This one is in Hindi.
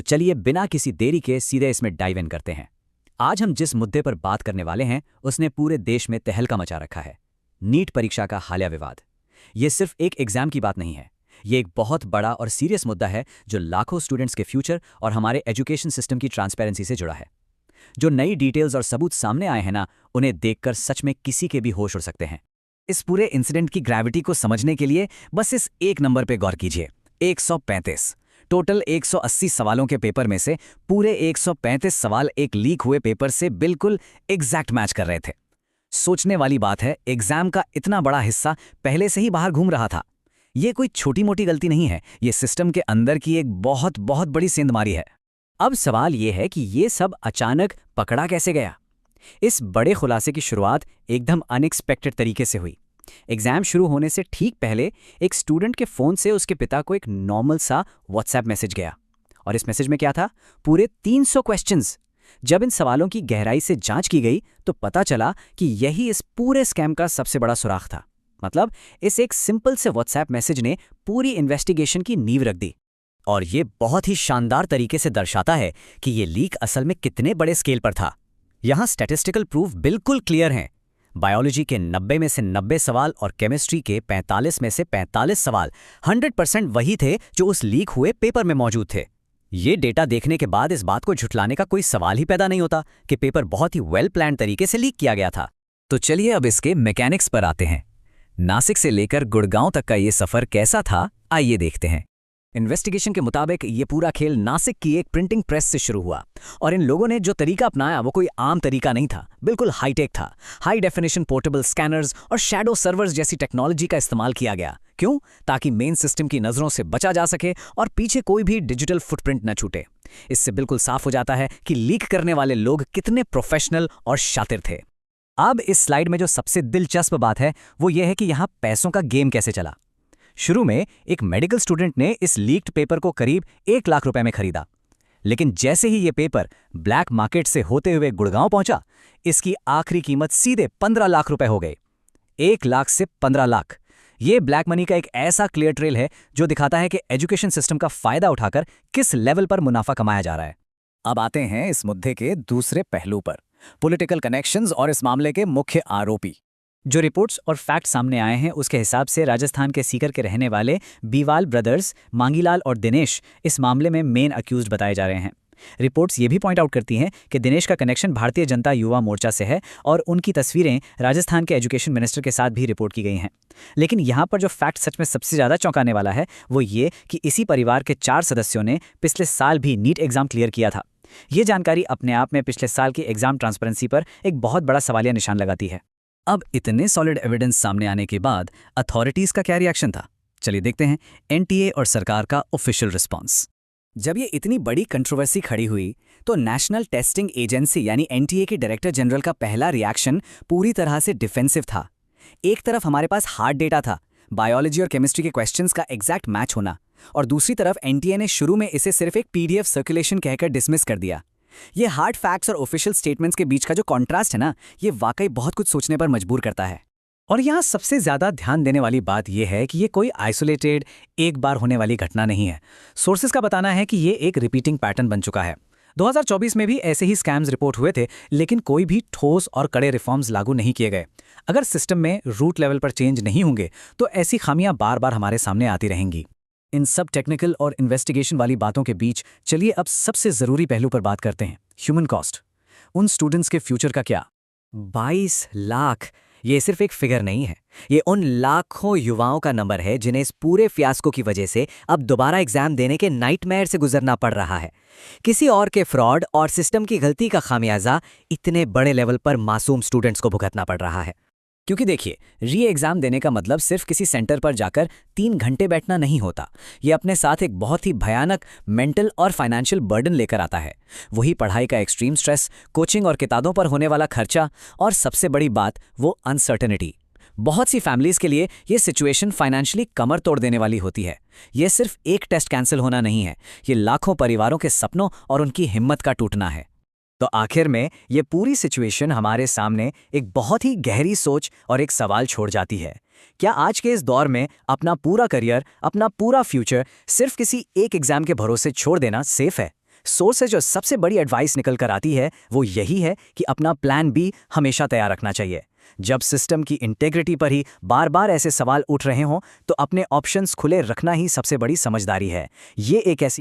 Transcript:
तो चलिए बिना किसी देरी के सीधे इसमें डाइव इन करते हैं। आज हम जिस मुद्दे पर बात करने वाले हैं उसने पूरे देश में तहलका मचा रखा है। नीट परीक्षा का हालिया विवाद। ये सिर्फ एक एग्जाम की बात नहीं है, ये एक बहुत बड़ा और सीरियस मुद्दा है जो लाखों स्टूडेंट्स के फ्यूचर और हमारे एजुकेशन सिस्टम की ट्रांसपेरेंसी से जुड़ा है। जो नई डिटेल्स और सबूत सामने आए हैं ना, उन्हें देखकर सच में किसी के भी होश उड़ सकते हैं। इस पूरे इंसिडेंट की ग्रेविटी को समझने के लिए बस इस एक नंबर पे गौर कीजिए, 135। टोटल 180 सवालों के पेपर में से पूरे 135 सवाल एक लीक हुए पेपर से बिल्कुल एग्जैक्ट मैच कर रहे थे। सोचने वाली बात है, एग्जाम का इतना बड़ा हिस्सा पहले से ही बाहर घूम रहा था। ये कोई छोटी मोटी गलती नहीं है, ये सिस्टम के अंदर की एक बहुत बहुत बड़ी सेंधमारी है। अब सवाल ये है कि ये सब अचानक पकड़ा कैसे गया। इस बड़े खुलासे की शुरुआत एकदम अनएक्सपेक्टेड तरीके से हुई। एग्जाम शुरू होने से ठीक पहले एक स्टूडेंट के फोन से उसके पिता को एक नॉर्मल सा व्हाट्सएप मैसेज गया, और इस मैसेज में क्या था? पूरे 300 क्वेश्चंस। जब इन सवालों की गहराई से जांच की गई तो पता चला कि यही इस पूरे स्कैम का सबसे बड़ा सुराग था। मतलब इस एक सिंपल से व्हाट्सएप मैसेज ने पूरी इन्वेस्टिगेशन की नींव रख दी। और ये बहुत ही शानदार तरीके से दर्शाता है कि ये लीक असल में कितने बड़े स्केल पर था। यहाँ स्टैटिस्टिकल प्रूफ बिल्कुल क्लियर हैं। बायोलॉजी के 90 में से 90 सवाल और केमिस्ट्री के 45 में से 45 सवाल 100% वही थे जो उस लीक हुए पेपर में मौजूद थे। ये डेटा देखने के बाद इस बात को झुठलाने का कोई सवाल ही पैदा नहीं होता कि पेपर बहुत ही वेल प्लान तरीके से लीक किया गया था। तो चलिए अब इसके मैकेनिक्स पर आते हैं। नासिक से लेकर गुड़गांव तक का ये सफर कैसा था, आइए देखते हैं। इन्वेस्टिगेशन के मुताबिक ये पूरा खेल नासिक की एक प्रिंटिंग प्रेस से शुरू हुआ, और इन लोगों ने जो तरीका अपनाया वो कोई आम तरीका नहीं था, बिल्कुल हाईटेक था। हाई डेफिनेशन पोर्टेबल स्कैनर्स और शैडो सर्वर्स जैसी टेक्नोलॉजी का इस्तेमाल किया गया। क्यों? ताकि मेन सिस्टम की नजरों से बचा जा सके और पीछे कोई भी डिजिटल फुटप्रिंट न छूटे। इससे बिल्कुल साफ हो जाता है कि लीक करने वाले लोग कितने प्रोफेशनल और शातिर थे। अब इस स्लाइड में जो सबसे दिलचस्प बात है वो ये है कि यहाँ पैसों का गेम कैसे चला। शुरू में एक मेडिकल स्टूडेंट ने इस लीक्ड पेपर को करीब 1 लाख रुपए में खरीदा, लेकिन जैसे ही ये पेपर ब्लैक मार्केट से होते हुए गुड़गांव पहुंचा, इसकी आखिरी कीमत सीधे 15 लाख रुपए हो गई। 1 लाख से 15 लाख। ये ब्लैक मनी का एक ऐसा क्लियर ट्रेल है जो दिखाता है कि एजुकेशन सिस्टम का फायदा उठाकर किस लेवल पर मुनाफा कमाया जा रहा है। अब आते हैं इस मुद्दे के दूसरे पहलू पर, पॉलिटिकल कनेक्शंस और इस मामले के मुख्य आरोपी। जो रिपोर्ट्स और फैक्ट सामने आए हैं उसके हिसाब से राजस्थान के सीकर के रहने वाले बीवाल ब्रदर्स मांगीलाल और दिनेश इस मामले में मेन अक्यूज्ड बताए जा रहे हैं। रिपोर्ट्स ये भी पॉइंट आउट करती हैं कि दिनेश का कनेक्शन भारतीय जनता युवा मोर्चा से है, और उनकी तस्वीरें राजस्थान के एजुकेशन मिनिस्टर के साथ भी रिपोर्ट की गई हैं। लेकिन यहाँ पर जो फैक्ट सच में सबसे ज़्यादा चौंकाने वाला है वो ये कि इसी परिवार के 4 सदस्यों ने पिछले साल भी नीट एग्जाम क्लियर किया था। ये जानकारी अपने आप में पिछले साल की एग्जाम ट्रांसपेरेंसी पर एक बहुत बड़ा सवालिया निशान लगाती है। अब इतने सॉलिड एविडेंस सामने आने के बाद अथॉरिटीज का क्या रिएक्शन था, चलिए देखते हैं एनटीए और सरकार का ऑफिशियल रिस्पांस। जब ये इतनी बड़ी कंट्रोवर्सी खड़ी हुई तो नेशनल टेस्टिंग एजेंसी यानी एनटीए के डायरेक्टर जनरल का पहला रिएक्शन पूरी तरह से डिफेंसिव था। एक तरफ हमारे पास हार्ड डेटा था, बायोलॉजी और केमिस्ट्री के क्वेश्चंस का एग्जैक्ट मैच होना, और दूसरी तरफ एनटीए ने शुरू में इसे सिर्फ एक पीडीएफ सर्कुलेशन कहकर डिसमिस कर दिया। ये हार्ड फैक्ट्स और ऑफिशियल स्टेटमेंट्स के बीच का जो कॉन्ट्रास्ट है ना, ये वाकई बहुत कुछ सोचने पर मजबूर करता है। और यहाँ सबसे ज्यादा ध्यान देने वाली बात यह है कि ये कोई आइसोलेटेड एक बार होने वाली घटना नहीं है। सोर्सेज का बताना है कि ये एक रिपीटिंग पैटर्न बन चुका है। 2024 में भी ऐसे ही स्कैम्स रिपोर्ट हुए थे, लेकिन कोई भी ठोस और कड़े रिफॉर्म्स लागू नहीं किए गए। अगर सिस्टम में रूट लेवल पर चेंज नहीं होंगे तो ऐसी खामियां बार बार हमारे सामने आती रहेंगी। इन सब टेक्निकल और इन्वेस्टिगेशन वाली बातों के बीच चलिए अब सबसे ज़रूरी पहलू पर बात करते हैं, ह्यूमन कॉस्ट। उन स्टूडेंट्स के फ्यूचर का क्या? 22 लाख ये सिर्फ एक फिगर नहीं है, ये उन लाखों युवाओं का नंबर है जिन्हें इस पूरे फियास्को की वजह से अब दोबारा एग्जाम देने के नाइटमेयर से गुजरना पड़ रहा है। किसी और के फ्रॉड और सिस्टम की गलती का खामियाजा इतने बड़े लेवल पर मासूम स्टूडेंट्स को भुगतना पड़ रहा है। क्योंकि देखिए, री एग्जाम देने का मतलब सिर्फ किसी सेंटर पर जाकर 3 घंटे बैठना नहीं होता। ये अपने साथ एक बहुत ही भयानक मेंटल और फाइनेंशियल बर्डन लेकर आता है। वही पढ़ाई का एक्सट्रीम स्ट्रेस, कोचिंग और किताबों पर होने वाला खर्चा, और सबसे बड़ी बात वो अनसर्टेनिटी। बहुत सी फैमिलीज के लिए ये सिचुएशन फाइनेंशियली कमर तोड़ देने वाली होती है। ये सिर्फ एक टेस्ट कैंसिल होना नहीं है, ये लाखों परिवारों के सपनों और उनकी हिम्मत का टूटना है। तो आखिर में ये पूरी सिचुएशन हमारे सामने एक बहुत ही गहरी सोच और एक सवाल छोड़ जाती है। क्या आज के इस दौर में अपना पूरा करियर, अपना पूरा फ्यूचर सिर्फ किसी एक एग्जाम के भरोसे छोड़ देना सेफ है? सोर्स से जो सबसे बड़ी एडवाइस निकल कर आती है वो यही है कि अपना प्लान बी हमेशा तैयार रखना चाहिए। जब सिस्टम की इंटेग्रिटी पर ही बार बार ऐसे सवाल उठ रहे हों तो अपने ऑप्शंस खुले रखना ही सबसे बड़ी समझदारी है। ये एक ऐसी